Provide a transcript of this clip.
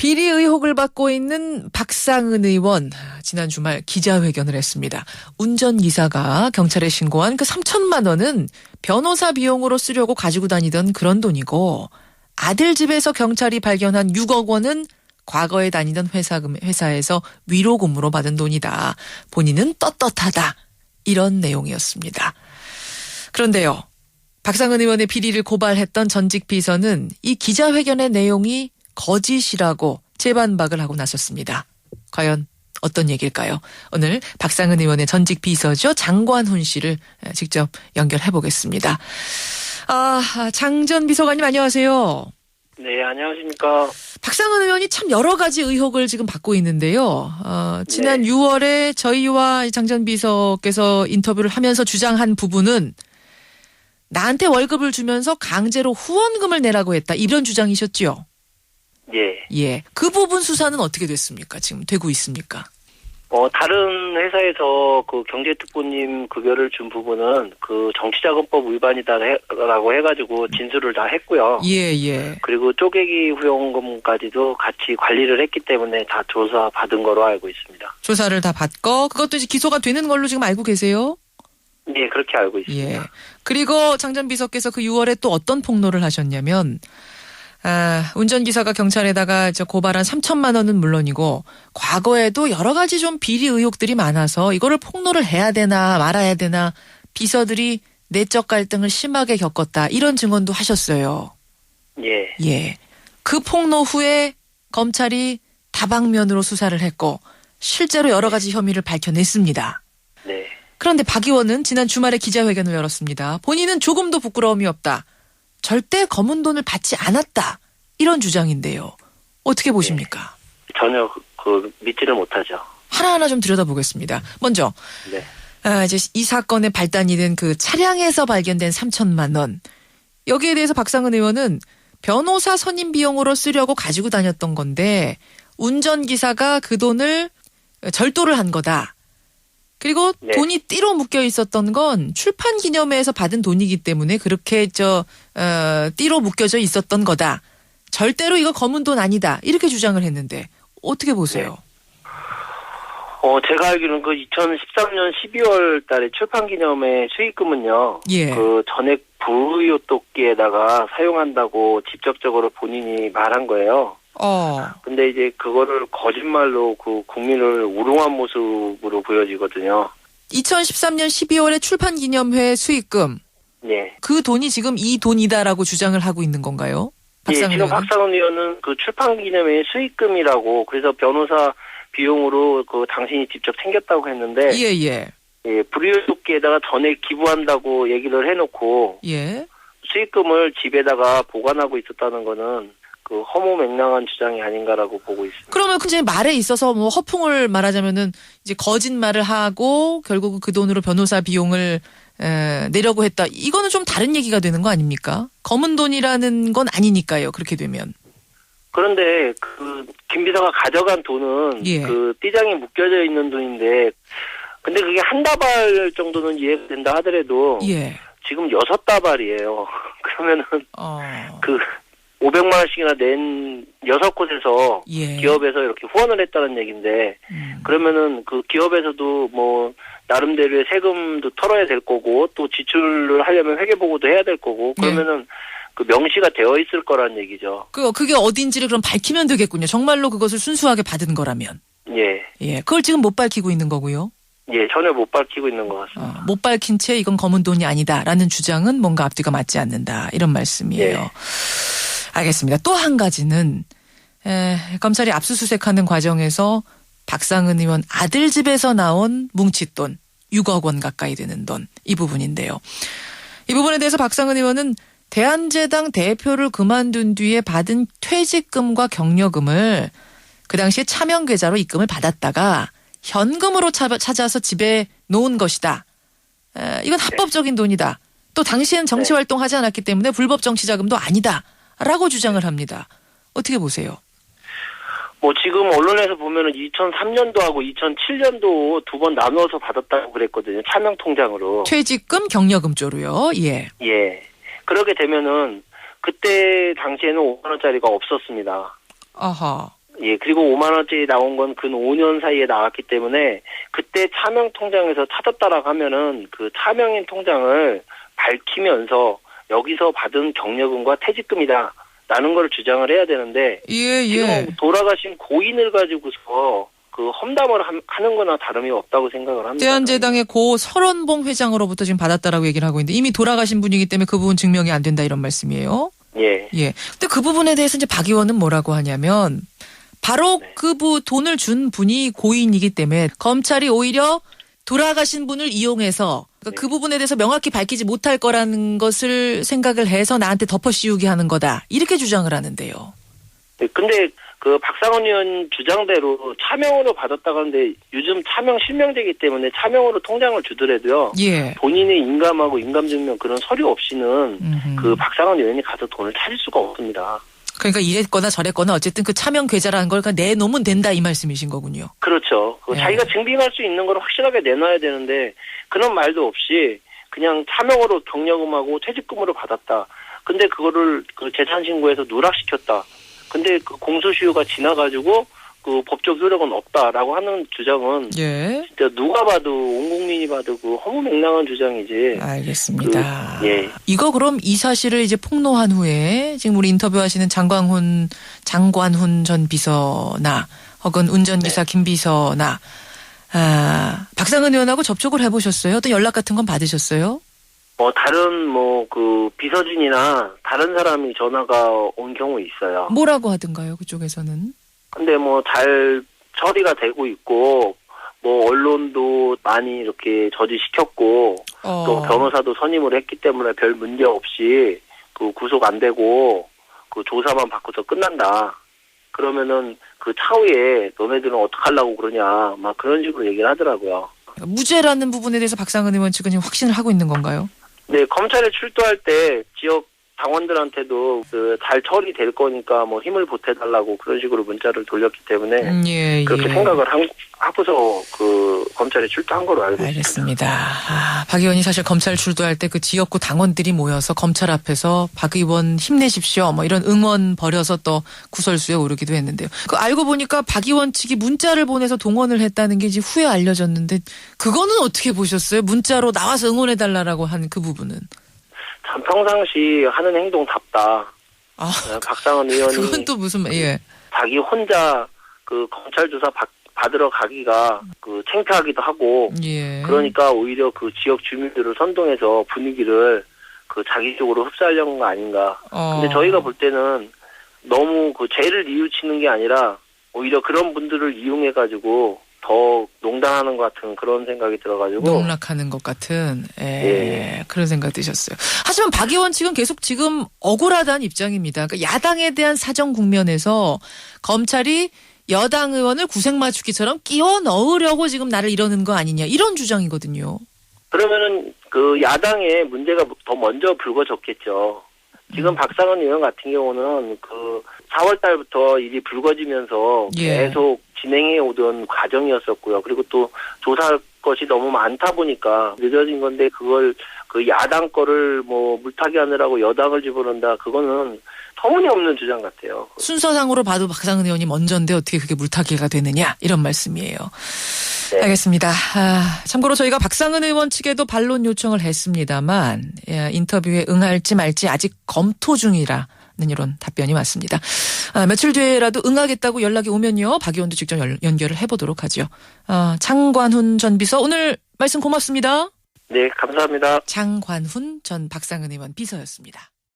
비리 의혹을 받고 있는 박상은 의원 지난 주말 기자회견을 했습니다. 운전기사가 경찰에 신고한 그 3천만 원은 변호사 비용으로 쓰려고 가지고 다니던 그런 돈이고 아들 집에서 경찰이 발견한 6억 원은 과거에 다니던 회사에서 위로금으로 받은 돈이다. 본인은 떳떳하다. 이런 내용이었습니다. 그런데요. 박상은 의원의 비리를 고발했던 전직 비서는 이 기자회견의 내용이 거짓이라고 재반박을 하고 나섰습니다. 과연 어떤 얘기일까요? 오늘 박상은 의원의 전직 비서죠. 장관훈 씨를 직접 연결해 보겠습니다. 장 전 비서관님 안녕하세요. 네, 안녕하십니까. 박상은 의원이 참 여러 가지 의혹을 지금 받고 있는데요. 지난 6월에 저희와 장 전 비서께서 인터뷰를 하면서 주장한 부분은 나한테 월급을 주면서 강제로 후원금을 내라고 했다. 이런 주장이셨죠? 예. 그 부분 수사는 어떻게 됐습니까? 지금 되고 있습니까? 다른 회사에서 그 경제특보님 급여를 준 부분은 그 정치자금법 위반이다라고 해가지고 진술을 다 했고요. 예. 그리고 쪼개기 후원금까지도 같이 관리를 했기 때문에 다 조사 받은 거로 알고 있습니다. 조사를 다 받고 그것도 이제 기소가 되는 걸로 지금 알고 계세요? 네, 그렇게 알고 있습니다. 예. 그리고 장 전 비서께서 그 6월에 또 어떤 폭로를 하셨냐면 운전기사가 경찰에다가 고발한 3천만 원은 물론이고 과거에도 여러 가지 좀 비리 의혹들이 많아서 이거를 폭로를 해야 되나 말아야 되나 비서들이 내적 갈등을 심하게 겪었다. 이런 증언도 하셨어요. 예. 그 폭로 후에 검찰이 다방면으로 수사를 했고 실제로 여러 가지 혐의를 밝혀냈습니다. 네. 그런데 박 의원은 지난 주말에 기자회견을 열었습니다. 본인은 조금도 부끄러움이 없다. 절대 검은 돈을 받지 않았다. 이런 주장인데요. 어떻게 보십니까? 전혀 믿지를 못하죠. 하나하나 좀 들여다보겠습니다. 먼저 이제 이 사건의 발단이 된 그 차량에서 발견된 3천만 원. 여기에 대해서 박상은 의원은 변호사 선임 비용으로 쓰려고 가지고 다녔던 건데 운전기사가 그 돈을 절도를 한 거다. 그리고 돈이 띠로 묶여 있었던 건 출판 기념회에서 받은 돈이기 때문에 그렇게 띠로 묶여져 있었던 거다. 절대로 이거 검은 돈 아니다. 이렇게 주장을 했는데 어떻게 보세요? 제가 알기로는 그 2013년 12월 달에 출판 기념회 수익금은요. 그 전액 불의호토끼에다가 사용한다고 직접적으로 본인이 말한 거예요. 근데 이제 그거를 거짓말로 그 국민을 우롱한 모습으로 보여지거든요. 2013년 12월에 출판 기념회 수익금. 그 돈이 지금 이 돈이다라고 주장을 하고 있는 건가요? 지금 박상은 의원은 그 출판 기념회 수익금이라고 그래서 변호사 비용으로 그 당신이 직접 챙겼다고 했는데 불의호토끼에다가 전액 기부한다고 얘기를 해놓고 수익금을 집에다가 보관하고 있었다는 거는 그 허무맹랑한 주장이 아닌가라고 보고 있습니다. 그러면 이제 말에 있어서 뭐 허풍을 말하자면은 이제 거짓말을 하고 결국 그 돈으로 변호사 비용을 내려고 했다. 이거는 좀 다른 얘기가 되는 거 아닙니까? 검은 돈이라는 건 아니니까요. 그렇게 되면. 그런데 그 김 비서가 가져간 돈은 그 띠장에 묶여져 있는 돈인데 근데 그게 한 다발 정도는 이해가 된다 하더라도 지금 6다발이에요. 그러면은 그 500만 원씩이나 낸 6곳에서 기업에서 이렇게 후원을 했다는 얘기인데 그러면은 그 기업에서도 뭐 나름대로의 세금도 털어야 될 거고 또 지출을 하려면 회계보고도 해야 될 거고 그러면은 그 명시가 되어 있을 거란 얘기죠. 그게 어딘지를 그럼 밝히면 되겠군요. 정말로 그것을 순수하게 받은 거라면. 그걸 지금 못 밝히고 있는 거고요. 전혀 못 밝히고 있는 것 같습니다. 못 밝힌 채 이건 검은 돈이 아니다라는 주장은 뭔가 앞뒤가 맞지 않는다. 이런 말씀이에요. 알겠습니다. 또 한 가지는 검찰이 압수수색하는 과정에서 박상은 의원 아들 집에서 나온 뭉칫돈 6억 원 가까이 되는 돈 이 부분인데요. 이 부분에 대해서 박상은 의원은 대한제당 대표를 그만둔 뒤에 받은 퇴직금과 격려금을 그 당시에 차명계좌로 입금을 받았다가 현금으로 찾아서 집에 놓은 것이다. 이건 합법적인 돈이다. 또 당시엔 정치활동하지 않았기 때문에 불법 정치자금도 아니다. 라고 주장을 합니다. 어떻게 보세요? 지금 언론에서 보면은 2003년도하고 2007년도 두 번 나누어서 받았다고 그랬거든요. 차명 통장으로. 퇴직금, 격려금 쪽으로요. 그렇게 되면은 그때 당시에는 5만 원짜리가 없었습니다. 아하. 예, 그리고 5만 원짜리 나온 건 근 5년 사이에 나왔기 때문에 그때 차명 통장에서 찾았다라고 하면은 그 차명인 통장을 밝히면서 여기서 받은 경력금과 퇴직금이다. 라는 걸 주장을 해야 되는데 지금 돌아가신 고인을 가지고서 그 험담을 하는 거나 다름이 없다고 생각을 합니다. 대한제당의 고 설원봉 회장으로부터 지금 받았다라고 얘기를 하고 있는데 이미 돌아가신 분이기 때문에 그 부분 증명이 안 된다 이런 말씀이에요. 예. 예. 근데 그 부분에 대해서 이제 박 의원은 뭐라고 하냐면 바로 네. 그 돈을 준 분이 고인이기 때문에 검찰이 오히려 돌아가신 분을 이용해서 그러니까 그 부분에 대해서 명확히 밝히지 못할 거라는 것을 생각을 해서 나한테 덮어씌우게 하는 거다. 이렇게 주장을 하는데요. 네, 근데 그 박상원 의원 주장대로 차명으로 받았다고 하는데 요즘 차명 실명제이기 때문에 차명으로 통장을 주더라도요. 예. 본인의 인감하고 인감증명 그런 서류 없이는 그 박상원 의원이 가서 돈을 찾을 수가 없습니다. 그러니까 이랬거나 저랬거나 어쨌든 그 차명 계좌라는 걸 내놓으면 된다 이 말씀이신 거군요. 그렇죠. 예. 자기가 증빙할 수 있는 걸 확실하게 내놔야 되는데 그런 말도 없이 그냥 차명으로 경력금하고 퇴직금으로 받았다. 근데 그거를 그 재산신고에서 누락시켰다. 근데 그 공소시효가 지나가지고 그 법적 효력은 없다라고 하는 주장은 예. 진짜 누가 봐도 온 국민이 봐도 그 허무맹랑한 주장이지. 알겠습니다. 예. 이거 그럼 이 사실을 이제 폭로한 후에 지금 우리 인터뷰하시는 장관훈 전 비서나 혹은 운전기사 김 비서나 박상은 의원하고 접촉을 해보셨어요? 어떤 연락 같은 건 받으셨어요? 다른 그 비서진이나 다른 사람이 전화가 온 경우 있어요. 뭐라고 하던가요, 그쪽에서는? 근데 잘 처리가 되고 있고, 언론도 많이 이렇게 저지시켰고, 또 변호사도 선임을 했기 때문에 별 문제 없이 그 구속 안 되고, 그 조사만 받고서 끝난다. 그러면은 그 차후에 너네들은 어떡하려고 그러냐, 막 그런 식으로 얘기를 하더라고요. 무죄라는 부분에 대해서 박상은 의원 측은 지금 확신을 하고 있는 건가요? 네, 검찰에 출두할 때 지역 당원들한테도 잘 처리될 거니까 힘을 보태달라고 그런 식으로 문자를 돌렸기 때문에 그렇게 생각을 하고서 그 검찰에 출두한 걸로 알고 있습니다. 알겠습니다. 박 의원이 사실 검찰 출두할 때 그 지역구 당원들이 모여서 검찰 앞에서 박 의원 힘내십시오 이런 응원 벌여서 또 구설수에 오르기도 했는데요. 알고 보니까 박 의원 측이 문자를 보내서 동원을 했다는 게 이제 후에 알려졌는데 그거는 어떻게 보셨어요? 문자로 나와서 응원해달라고 한 그 부분은. 참 평상시 하는 행동답다. 박상원 의원이 그건 또 무슨 자기 혼자 그 검찰 조사 받으러 가기가 그 창피하기도 하고 그러니까 오히려 그 지역 주민들을 선동해서 분위기를 그 자기 쪽으로 흡수하려는 거 아닌가. 근데 저희가 볼 때는 너무 그 죄를 뉘우치는 게 아니라 오히려 그런 분들을 이용해 가지고 더 농단하는 것 같은 그런 생각이 들어가지고. 농락하는 것 같은, 그런 생각 드셨어요. 하지만 박 의원 측은 계속 지금 억울하다는 입장입니다. 그러니까 야당에 대한 사정 국면에서 검찰이 여당 의원을 구색 맞추기처럼 끼워 넣으려고 지금 나를 이러는 거 아니냐 이런 주장이거든요. 그러면은 그 야당의 문제가 더 먼저 불거졌겠죠. 지금 박상원 의원 같은 경우는 그 4월 달부터 일이 불거지면서 계속 진행해 오던 과정이었었고요. 그리고 또 조사할 것이 너무 많다 보니까 늦어진 건데 그걸 그 야당 거를 물타기 하느라고 여당을 집어넣는다. 그거는 터무니없는 주장 같아요. 순서상으로 봐도 박상은 의원이 먼저인데 어떻게 그게 물타기가 되느냐 이런 말씀이에요. 네. 알겠습니다. 참고로 저희가 박상은 의원 측에도 반론 요청을 했습니다만 인터뷰에 응할지 말지 아직 검토 중이라는 이런 답변이 왔습니다. 며칠 뒤에라도 응하겠다고 연락이 오면요. 박 의원도 직접 연결을 해보도록 하죠. 장관훈 전 비서 오늘 말씀 고맙습니다. 네, 감사합니다. 장관훈 전 박상은 의원 비서였습니다.